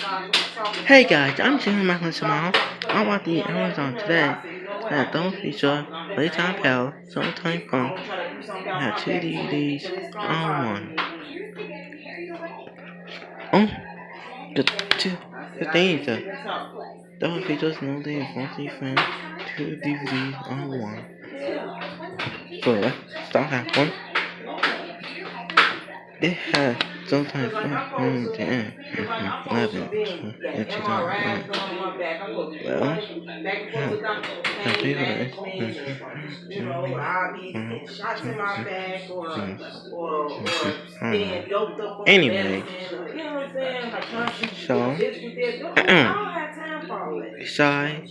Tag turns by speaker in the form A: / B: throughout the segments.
A: Hey guys, I'm Jimmy Macklin Small. I'm at the Amazon today. That don't feature Playtime Pal, Summertime Fun. I have two DVDs on one. Oh, the thing is that double features no day fancy fan, two DVDs on one. So let's start that one. It has sometimes fun the end. 11, and 2009. Well, happy birthday. Anyway, so, shy,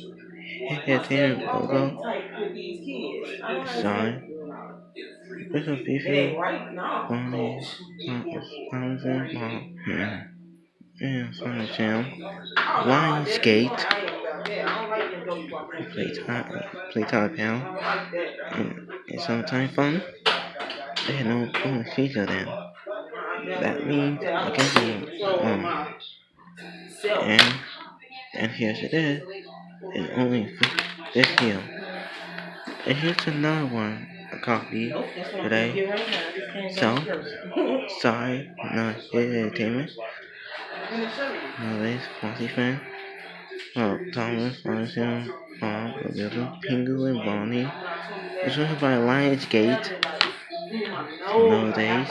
A: hit him, logo, shy, Bishop Fifi, Bonnie, Thompson, Mom, and Sonic Jam, Lionsgate, Playtime Pal, and Summertime Fun. They had no bonus feature then. That means I can do and here's it is. It's only this here. And here's another one, a copy today. So, sorry, not entertainment. No, this Fonzie fan. Oh, Thomas, Martin, Bob, Roberto, Pingu, and Bonnie. This was by Lionsgate. Nowadays,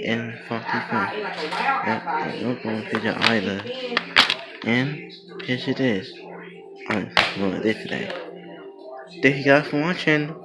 A: and Fonzie fan. That no going figure either. And here's it is. I wrote it today. Thank you guys for watching.